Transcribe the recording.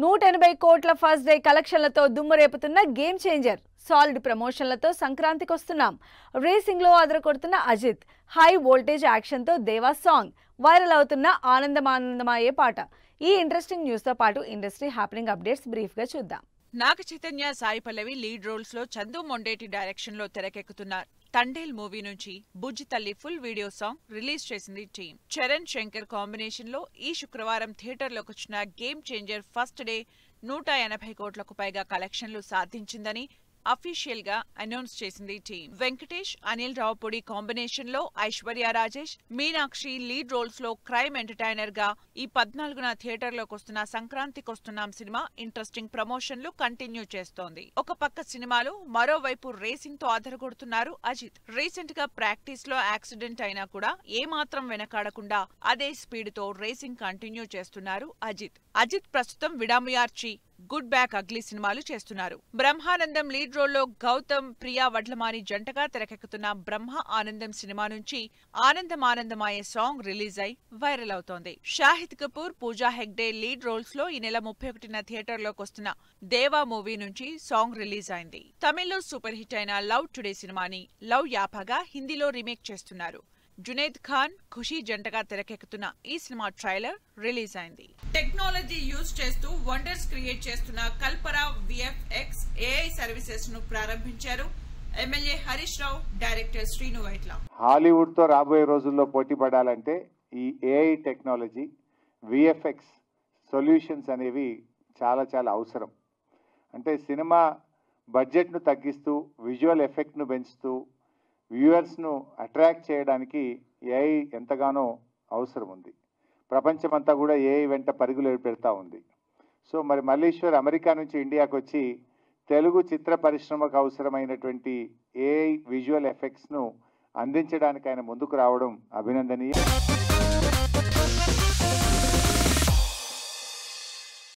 180 కోట్ల first day కలెక్షన్లతో దుమ్ము రేపుతున్న game changer. Solid ప్రమోషన్లతో సంక్రాంతికి వస్తున్నాం. రేసింగ్ లో అదరకొడుతున్న అజిత్, హై వోల్టేజ్ యాక్షన్ తో దేవా సాంగ్, వైరల్ అవుతున్న ఆనందమానందమాయే పాట. ఈ ఇంట్రెస్టింగ్ న్యూస్ తో పాటు ఇండస్ట్రీ హ్యాపెనింగ్ అప్డేట్స్ బ్రీఫ్ గా చూద్దాం. నాగ చైతన్య, సాయి పల్లవి లీడ్ రోల్స్ లో చందు మొండేటి డైరెక్షన్ లో తెరకెక్కుతున్న తండేల్ మూవీ నుంచి బుజ్జి తల్లి ఫుల్ వీడియో సాంగ్ రిలీజ్ చేసింది టీం. చరణ్ శంకర్ కాంబినేషన్ లో ఈ శుక్రవారం థియేటర్లోకి వచ్చిన గేమ్ చేంజర్ ఫస్ట్ డే 180 కోట్లకు పైగా కలెక్షన్లు సాధించిందని అఫీషియల్ గా అనౌన్స్ చేసింది టీం. వెంకటేష్, అనిల్ రావుపూడి కాంబినేషన్ లో ఐశ్వర్య రాజేష్, మీనాక్షి లీడ్ రోల్స్ లో క్రైమ్ ఎంటర్టైనర్ గా ఈ 14న థియేటర్లోకి వస్తున్న సంక్రాంతికొస్తున్నాం సినిమా ఇంట్రెస్టింగ్ ప్రమోషన్లు కంటిన్యూ చేస్తోంది. ఒక పక్క సినిమాలో, మరోవైపు రేసింగ్ తో ఆధారపడుతున్నారు అజిత్. రీసెంట్ గా ప్రాక్టీస్ లో యాక్సిడెంట్ అయినా కూడా ఏమాత్రం వెనకాడకుండా అదే స్పీడ్ తో రేసింగ్ కంటిన్యూ చేస్తున్నారు అజిత్. అజిత్ ప్రస్తుతం విడాముయార్చి, గుడ్ బ్యాక్ అగ్లీ సినిమాలు చేస్తున్నారు. బ్రహ్మానందం లీడ్ రోల్లో గౌతమ్, ప్రియా వడ్లమాని జంటగా తెరకెక్కుతున్న బ్రహ్మ ఆనందం సినిమా నుంచి ఆనందమానందమాయే సాంగ్ రిలీజ్ అయి వైరల్ అవుతోంది. షాహిద్ కపూర్, పూజా హెగ్డే లీడ్ రోల్స్ లో ఈ నెల 31న థియేటర్లోకి వస్తున్న దేవా మూవీ నుంచి సాంగ్ రిలీజ్ అయింది. తమిళ్లో సూపర్ హిట్ అయిన లవ్ టుడే సినిమాని లవ్ యాపాగా హిందీలో రీమేక్ చేస్తున్నారు. జునేద్ ఖాన్, ఖుషీ జంటగా తెరకెక్కుతున్న ఈ సినిమా ట్రైలర్ రిలీజ్ అయింది. టెక్నాలజీ యూజ్ చేస్తూ వండర్స్ క్రియేట్ చేస్తున్న కల్పరా విఎఫ్ఎక్స్ ఏఐ సర్వీసెస్ ను ప్రారంభించారు MLA Harish Rao, director Srinu Vaitla. Hollywood తో రాబోయే రోజుల్లో పోటీ పడాలంటే ఈ ఏఐ టెక్నాలజీ, విఎఫ్ఎక్స్ సొల్యూషన్స్ అనేవి చాలా చాలా అవసరం. అంటే సినిమా బడ్జెట్ను తగ్గిస్తూ, విజువల్ ఎఫెక్ట్ను పెంచుతూ, వ్యూవర్స్ను అట్రాక్ట్ చేయడానికి ఏఐ ఎంతగానో అవసరం ఉంది. ప్రపంచమంతా కూడా ఏఐ వెంట పరుగులు పెడతా ఉంది. సో మరి మల్లీశ్వర్ అమెరికా నుంచి ఇండియాకు వచ్చి తెలుగు చిత్ర పరిశ్రమకు అవసరమైనటువంటి ఏఐ విజువల్ ఎఫెక్ట్స్ను అందించడానికి ఆయన ముందుకు రావడం అభినందనీయం.